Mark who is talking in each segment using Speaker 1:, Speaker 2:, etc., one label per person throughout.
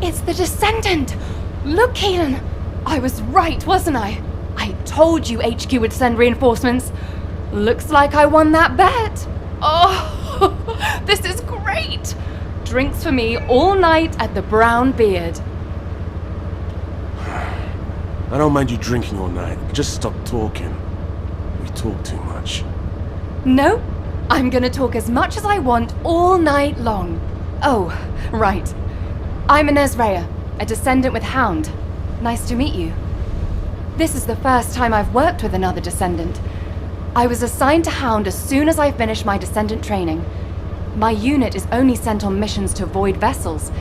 Speaker 1: It's the Descendant! Look, Keelan! I was right, wasn't I? I told you HQ would send reinforcements. Looks like I won that bet. Oh, this is great! Drinks for me all night at the Brown Beard.
Speaker 2: I don't mind you drinking all night. Just stop talking. We talk too much.
Speaker 1: No, I'm gonna talk as much as I want all night long. Oh, right. I'm Inez Rhea, a Descendant with Hound. Nice to meet you. This is the first time I've worked with another Descendant. I was assigned to Hound as soon as I finished my Descendant training. My unit is only sent on missions to Void vessels,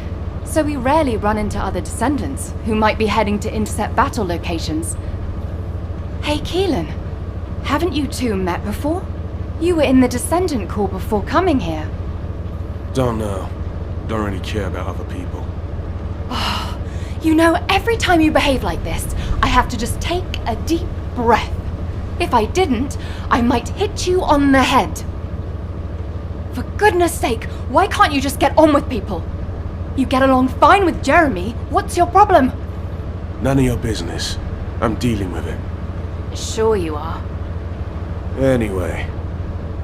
Speaker 1: so we rarely run into other Descendants who might be heading to intercept battle locations. Hey, Keelan, haven't you two met before? You were in the Descendant Corps before coming here.
Speaker 2: Don't know. Don't really care about other people.
Speaker 1: Oh, you know, every time you behave like this, I have to just take a deep breath. If I didn't, I might hit you on the head. For goodness sake, why can't you just get on with people? You get along fine with Jeremy. What's your problem?
Speaker 2: None of your business. I'm dealing with it.
Speaker 1: Sure you are.
Speaker 2: Anyway,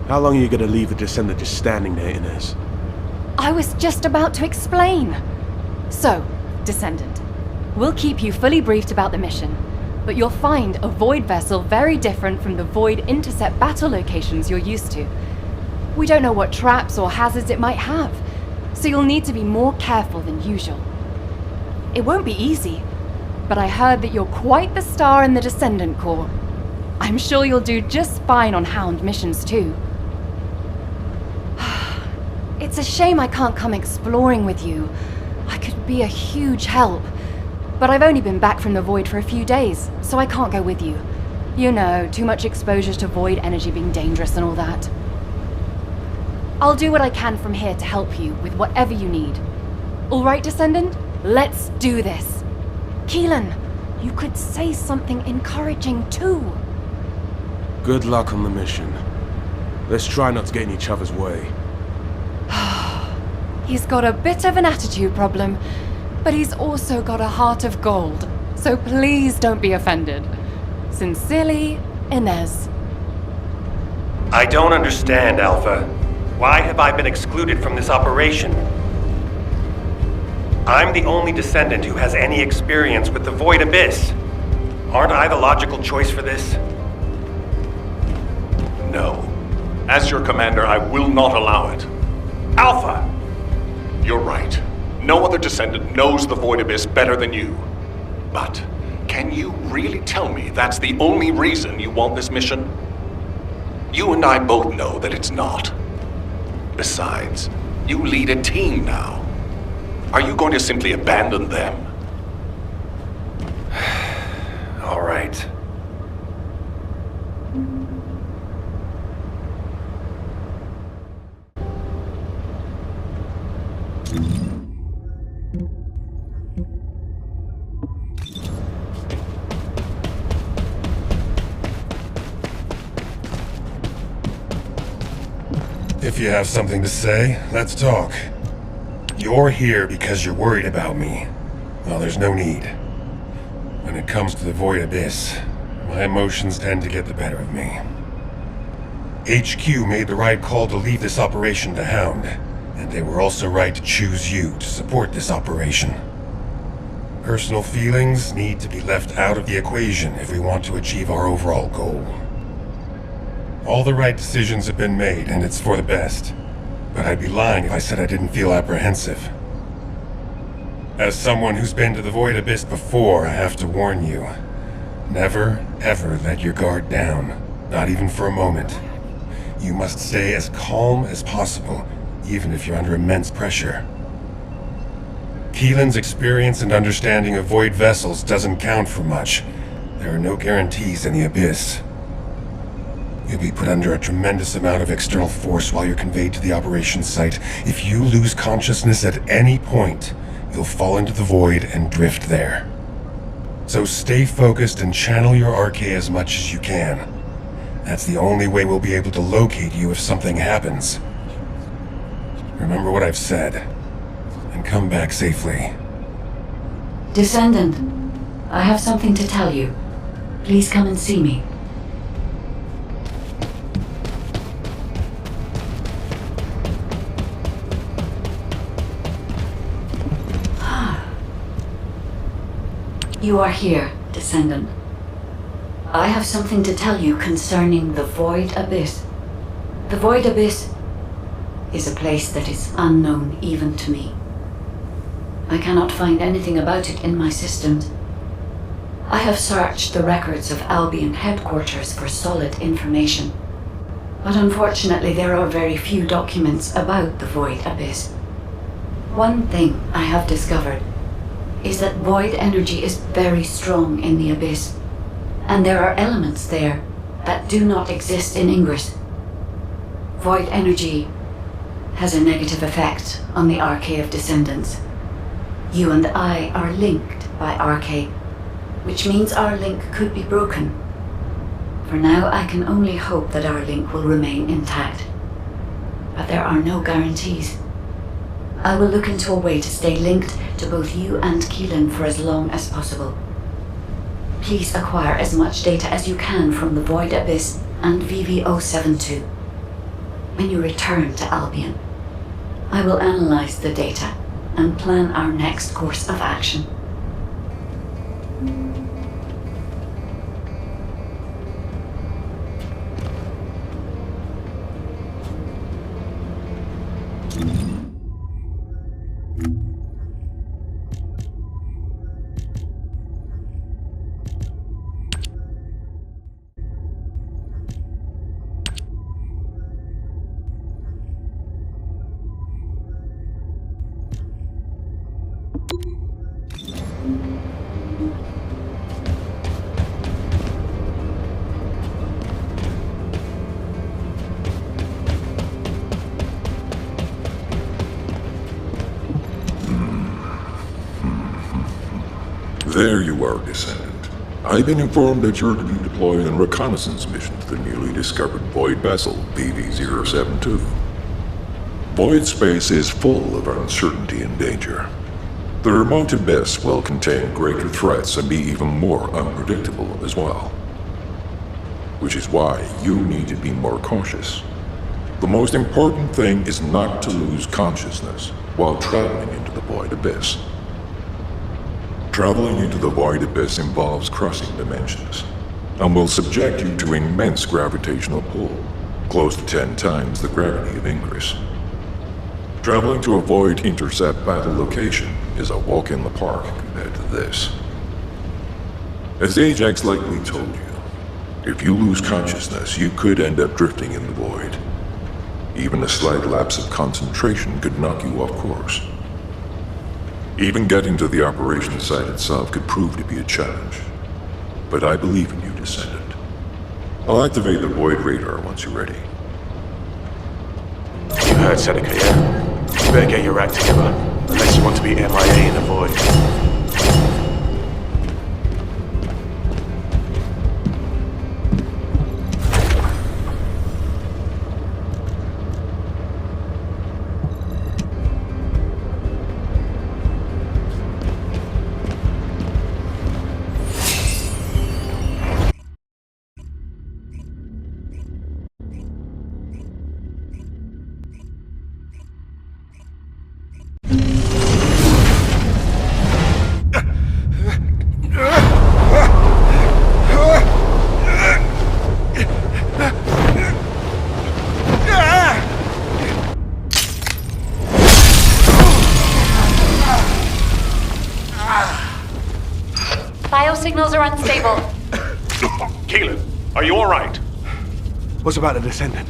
Speaker 2: how long are you gonna leave the Descendant just standing there, Inez?
Speaker 1: I was just about to explain. So, Descendant, we'll keep you fully briefed about the mission, but you'll find a Void vessel very different from the Void intercept battle locations you're used to. We don't know what traps or hazards it might have, so you'll need to be more careful than usual. It won't be easy, but I heard that you're quite the star in the Descendant Corps. I'm sure you'll do just fine on Hound missions too. It's a shame I can't come exploring with you. I could be a huge help. But I've only been back from the Void for a few days, so I can't go with you. You know, too much exposure to Void energy being dangerous and all that. I'll do what I can from here to help you with whatever you need. All right, Descendant? Let's do this. Keelan, you could say something encouraging too.
Speaker 2: Good luck on the mission. Let's try not to get in each other's way.
Speaker 1: He's got a bit of an attitude problem, but he's also got a heart of gold. So please don't be offended. Sincerely, Inez.
Speaker 3: I don't understand, Alpha. Why have I been excluded from this operation? I'm the only Descendant who has any experience with the Void Abyss. Aren't I the logical choice for this?
Speaker 4: No. As your commander, I will not allow it.
Speaker 3: Alpha!
Speaker 4: You're right. No other Descendant knows the Void Abyss better than you. But can you really tell me that's the only reason you want this mission? You and I both know that it's not. Besides, you lead a team now. Are you going to simply abandon them?
Speaker 3: All right.
Speaker 5: If you have something to say, let's talk. You're here because you're worried about me. Well, there's no need. When it comes to the Void Abyss, my emotions tend to get the better of me. HQ made the right call to leave this operation to Hound, and they were also right to choose you to support this operation. Personal feelings need to be left out of the equation if we want to achieve our overall goal. All the right decisions have been made, and it's for the best. But I'd be lying if I said I didn't feel apprehensive. As someone who's been to the Void Abyss before, I have to warn you. Never, ever let your guard down. Not even for a moment. You must stay as calm as possible, even if you're under immense pressure. Keelan's experience and understanding of Void vessels doesn't count for much. There are no guarantees in the Abyss. You'll be put under a tremendous amount of external force while you're conveyed to the operations site. If you lose consciousness at any point, you'll fall into the Void and drift there. So stay focused and channel your RK as much as you can. That's the only way we'll be able to locate you if something happens. Remember what I've said, and come back safely.
Speaker 6: Descendant, I have something to tell you. Please come and see me. You are here, Descendant. I have something to tell you concerning the Void Abyss. The Void Abyss is a place that is unknown even to me. I cannot find anything about it in my systems. I have searched the records of Albion headquarters for solid information, but unfortunately there are very few documents about the Void Abyss. One thing I have discovered is that void energy is very strong in the Abyss, and there are elements there that do not exist in Ingress. Void energy has a negative effect on the Arcade of Descendants. You and I are linked by Arcade, which means our link could be broken. For now, I can only hope that our link will remain intact. But there are no guarantees. I will look into a way to stay linked to both you and Keelan for as long as possible. Please acquire as much data as you can from the Void Abyss and VV072. When you return to Albion, I will analyze the data and plan our next course of action.
Speaker 7: There you are, Descendant. I've been informed that you're to be deployed on a reconnaissance mission to the newly discovered Void vessel, PV-072. Void space is full of uncertainty and danger. The remote abyss will contain greater threats and be even more unpredictable as well. Which is why you need to be more cautious. The most important thing is not to lose consciousness while traveling into the Void Abyss. Traveling into the Void Abyss involves crossing dimensions, and will subject you to immense gravitational pull, close to 10 times the gravity of Ingress. Traveling to a Void intercept battle location is a walk in the park compared to this. As Ajax likely told you, if you lose consciousness, you could end up drifting in the Void. Even a slight lapse of concentration could knock you off course. Even getting to the operation site itself could prove to be a challenge. But I believe in you, Descendant. I'll activate the Void radar once you're ready.
Speaker 2: You heard Seneca, yeah? You better get your act together, unless you want to be MIA in the Void.
Speaker 1: Biosignals are unstable.
Speaker 4: Keelan, are you alright?
Speaker 2: What's about the Descendant?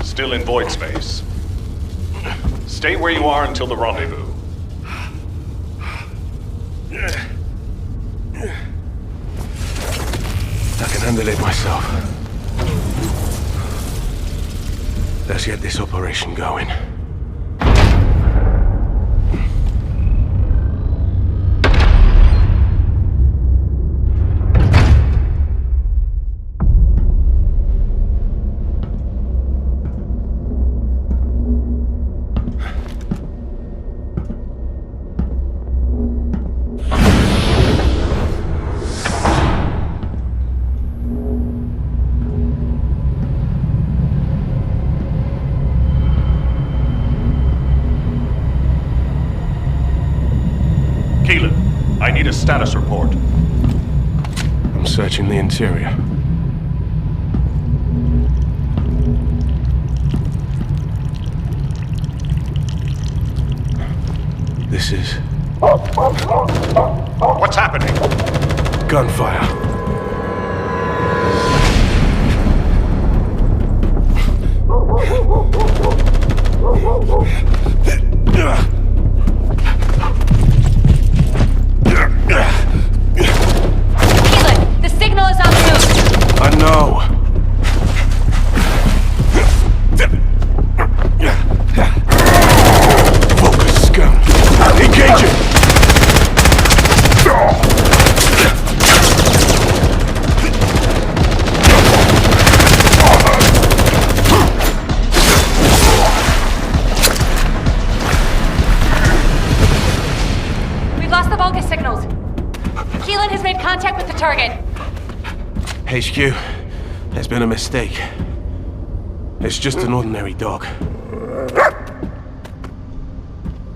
Speaker 4: Still in void space. Stay where you are until the rendezvous.
Speaker 2: I can handle it myself. Let's get this operation going.
Speaker 4: I need a status report.
Speaker 2: I'm searching the interior. This is...
Speaker 4: What's happening?
Speaker 2: gunfire.
Speaker 1: Keelan, the signal is on the move.
Speaker 2: I know. Focus, scum. Engaging!
Speaker 1: We've lost the Vulgus signals. Keelan has made contact with the target.
Speaker 2: HQ, there's been a mistake. It's just an ordinary dog.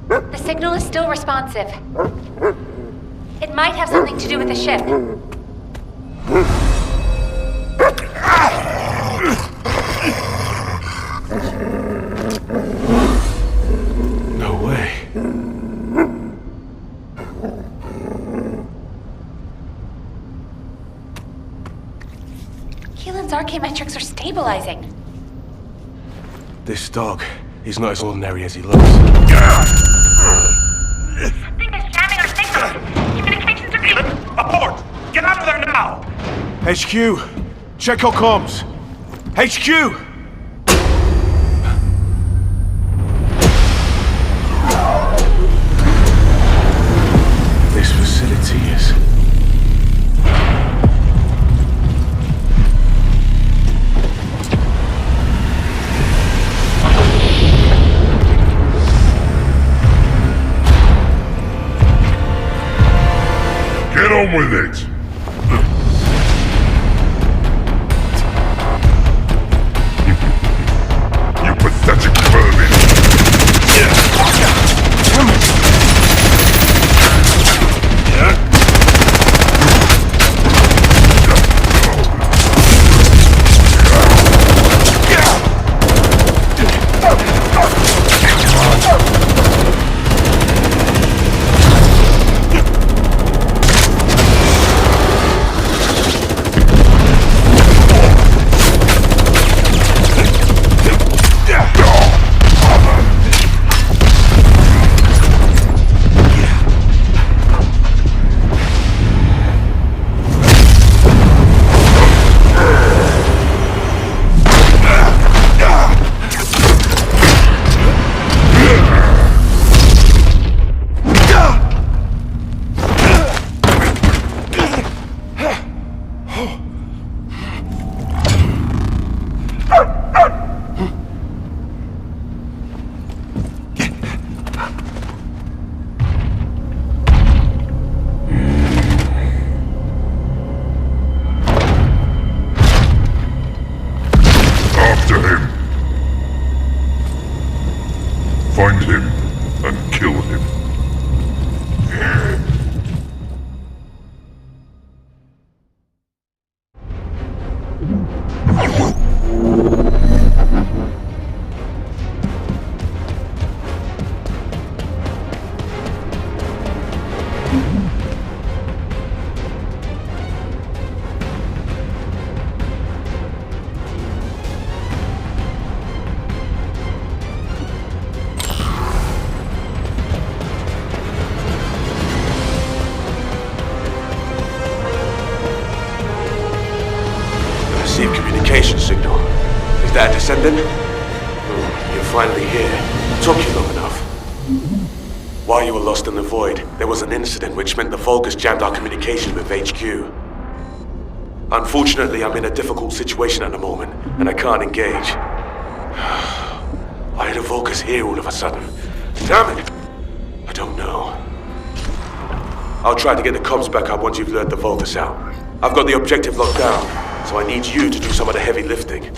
Speaker 1: The signal is still responsive. It might have something to do with the ship.
Speaker 2: No way.
Speaker 1: Keelan's archaeometrics are stabilizing.
Speaker 2: This dog is not as ordinary as he looks.
Speaker 1: Something is jamming our signals. Communications are being...
Speaker 4: Abort! Get out of there now!
Speaker 2: HQ, check your comms. HQ! This facility is...
Speaker 7: Get on with it! You pathetic vermin!
Speaker 2: Damn it!
Speaker 7: After him! Find him and kill him.
Speaker 2: Received communication signal. Is that a descendant? You're finally here. Took you long enough. While you were lost in the void, there was an incident which meant the Vulgus jammed our communication with HQ. Unfortunately, I'm in a difficult situation at the moment, and I can't engage. Why are the Vulgus here all of a sudden? Damn it! I don't know. I'll try to get the comms back up once you've lured the Vulgus out. I've got the objective locked down, so I need you to do some of the heavy lifting.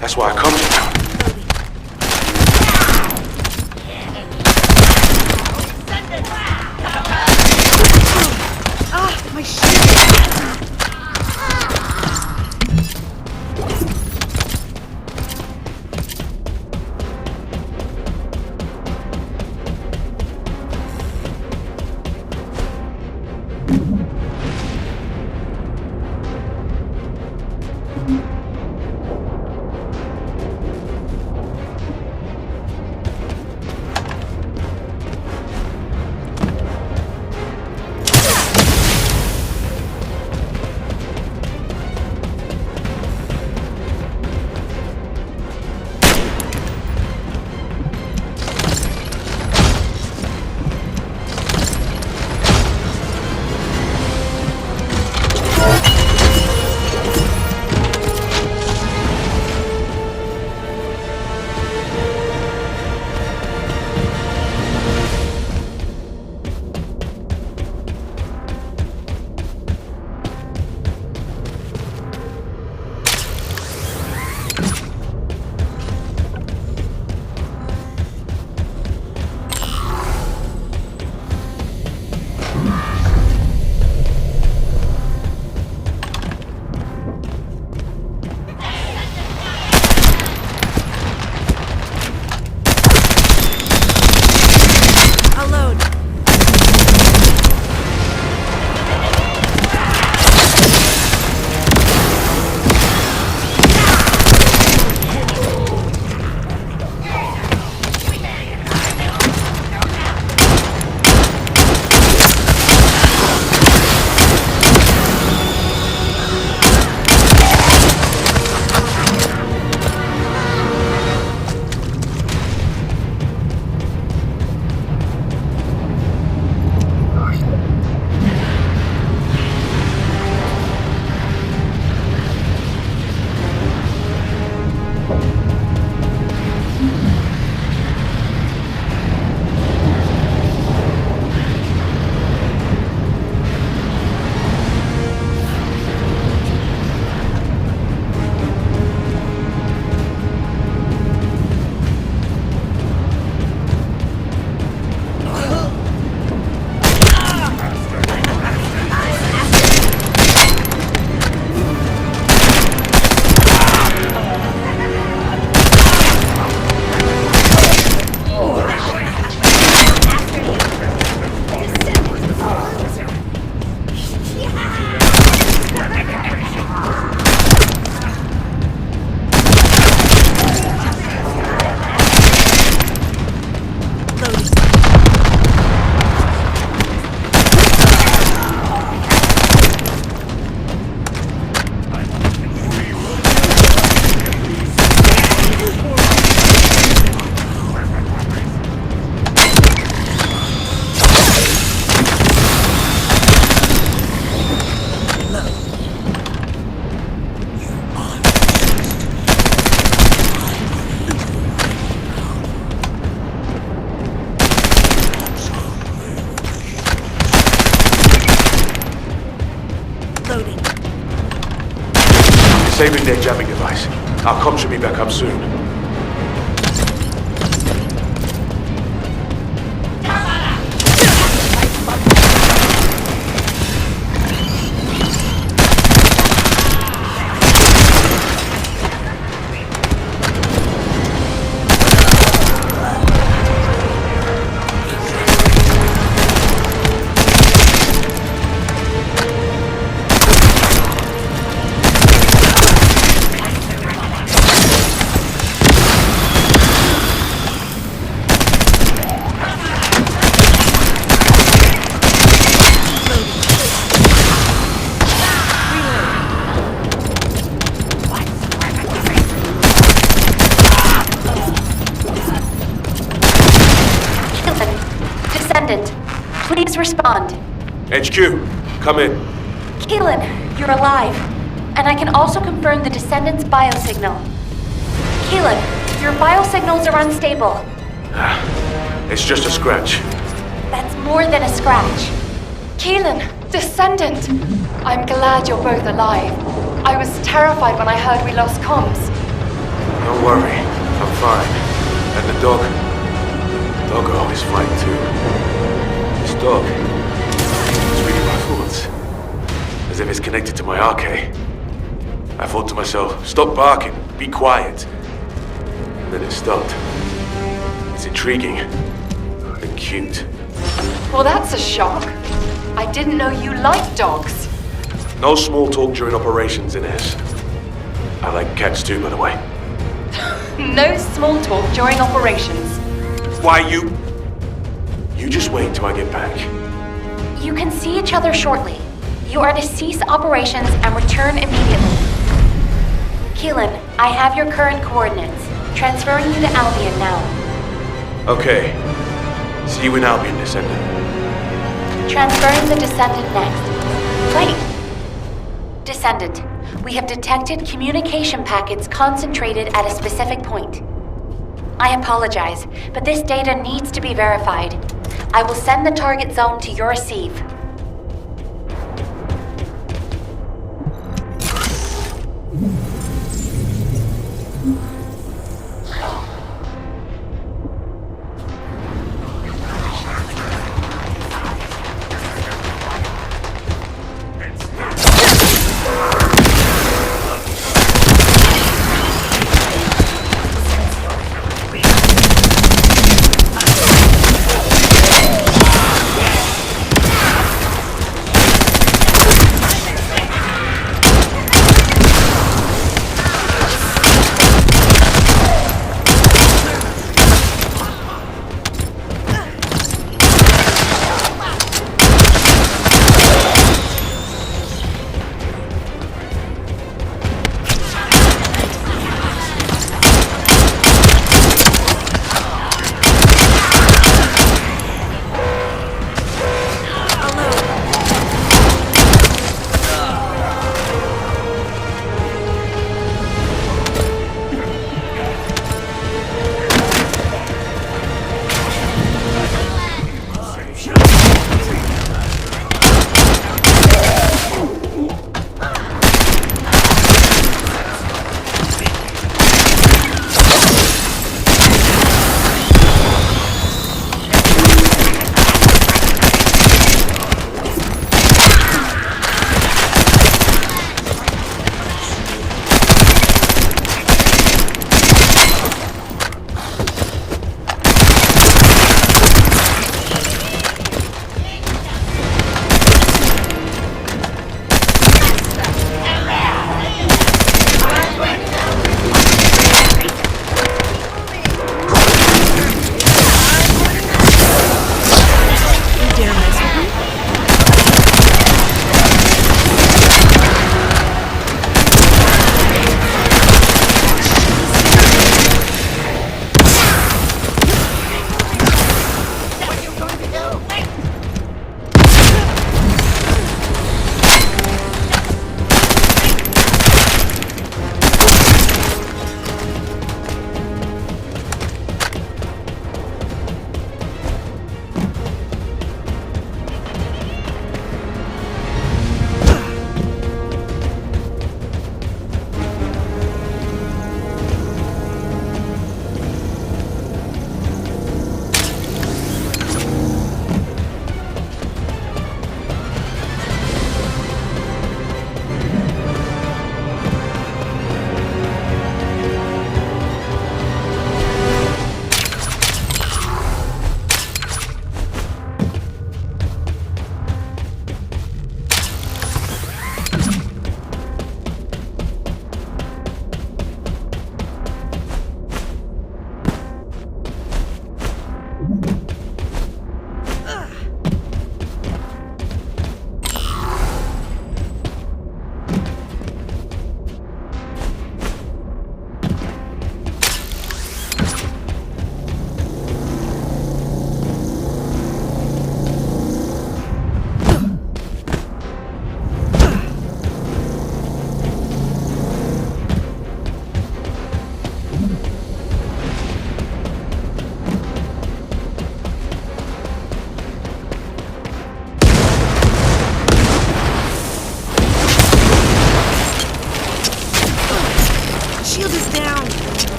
Speaker 2: That's why I come to town.
Speaker 8: My shield!
Speaker 2: Disabling their jamming device. Our comm should be back up soon.
Speaker 8: Please respond.
Speaker 2: HQ, come in.
Speaker 8: Keelan, you're alive. And I can also confirm the Descendant's biosignal. Keelan, your biosignals are unstable.
Speaker 2: It's just a scratch.
Speaker 8: That's more than a scratch.
Speaker 1: Keelan, Descendant! I'm glad you're both alive. I was terrified when I heard we lost comms.
Speaker 2: Don't worry, I'm fine. And the dog? The doggo is fine too. This dog is reading my thoughts. As if it's connected to my arcade. I thought to myself, stop barking, be quiet. And then it stopped. It's intriguing and cute.
Speaker 1: Well, that's a shock. I didn't know you liked dogs.
Speaker 2: No small talk during operations, Inez. I like cats too, by the way.
Speaker 1: No small talk during operations.
Speaker 2: Why, you just wait till I get back.
Speaker 8: You can see each other shortly. You are to cease operations and return immediately. Keelan, I have your current coordinates. Transferring you to Albion now.
Speaker 2: Okay. See you in Albion, Descendant.
Speaker 8: Transferring the Descendant next. Wait! Descendant, we have detected communication packets concentrated at a specific point. I apologize, but this data needs to be verified. I will send the target zone to your receive.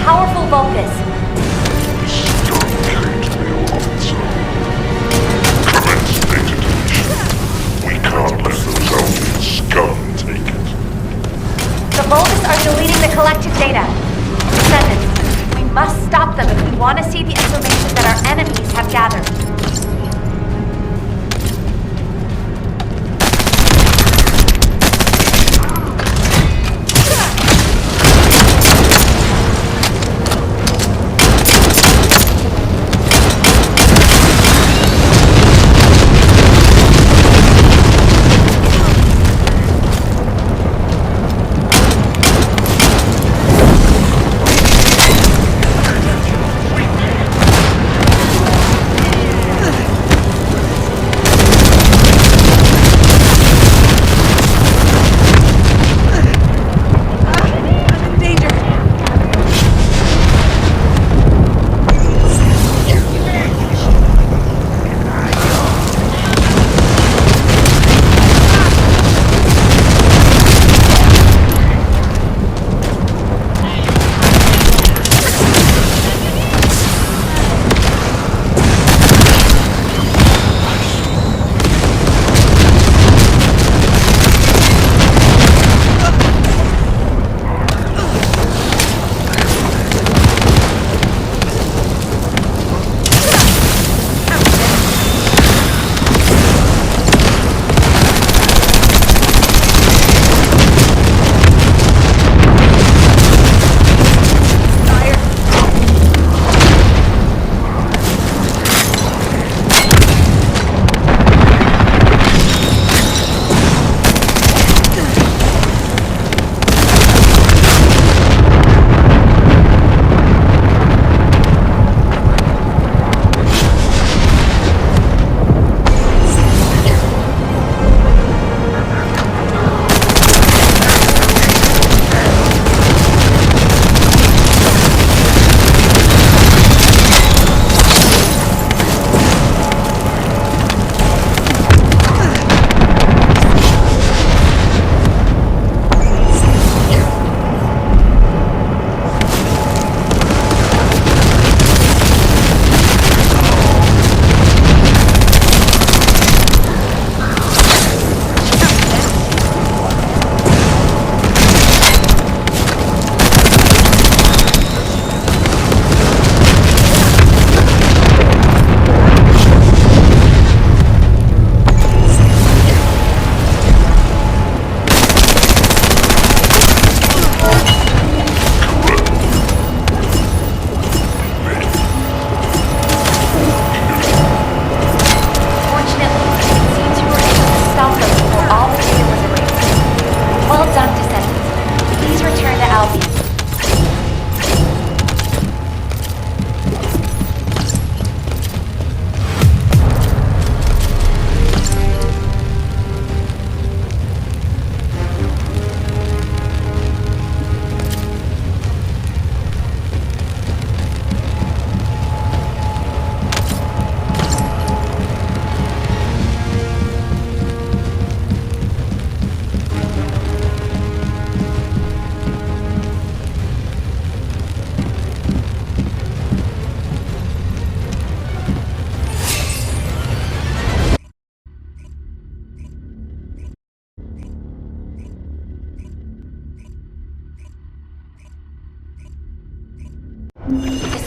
Speaker 8: powerful Vulpus.
Speaker 7: Scum came to me all on its own. Commence data deletion. We can't let those outfit scum take it.
Speaker 8: The Vulpus are deleting the collected data. Descendants, we must stop them if we want to see the information that our enemies have gathered.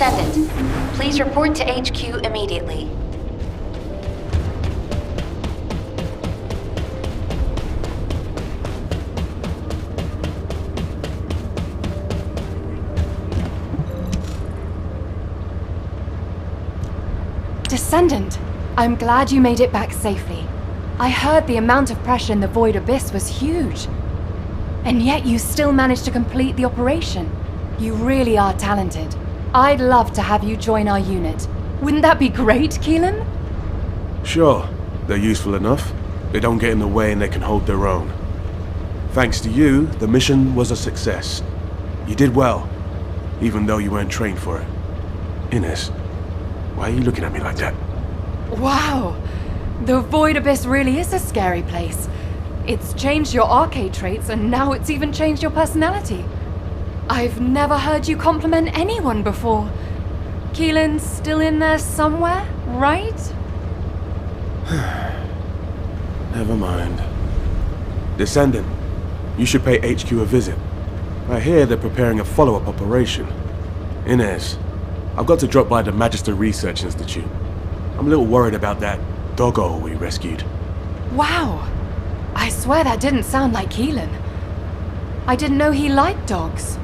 Speaker 8: Descendant, please report to HQ immediately.
Speaker 1: Descendant, I'm glad you made it back safely. I heard the amount of pressure in the Void Abyss was huge. And yet you still managed to complete the operation. You really are talented. I'd love to have you join our unit. Wouldn't that be great, Keelan?
Speaker 2: Sure, they're useful enough. They don't get in the way and they can hold their own. Thanks to you, the mission was a success. You did well, even though you weren't trained for it. Ines, why are you looking at me like that?
Speaker 1: Wow! The Void Abyss really is a scary place. It's changed your arcade traits and now it's even changed your personality. I've never heard you compliment anyone before. Keelan's still in there somewhere, right?
Speaker 2: Never mind. Descendant, you should pay HQ a visit. I hear they're preparing a follow-up operation. Inez, I've got to drop by the Magister Research Institute. I'm a little worried about that doggo we rescued.
Speaker 1: Wow. I swear that didn't sound like Keelan. I didn't know he liked dogs.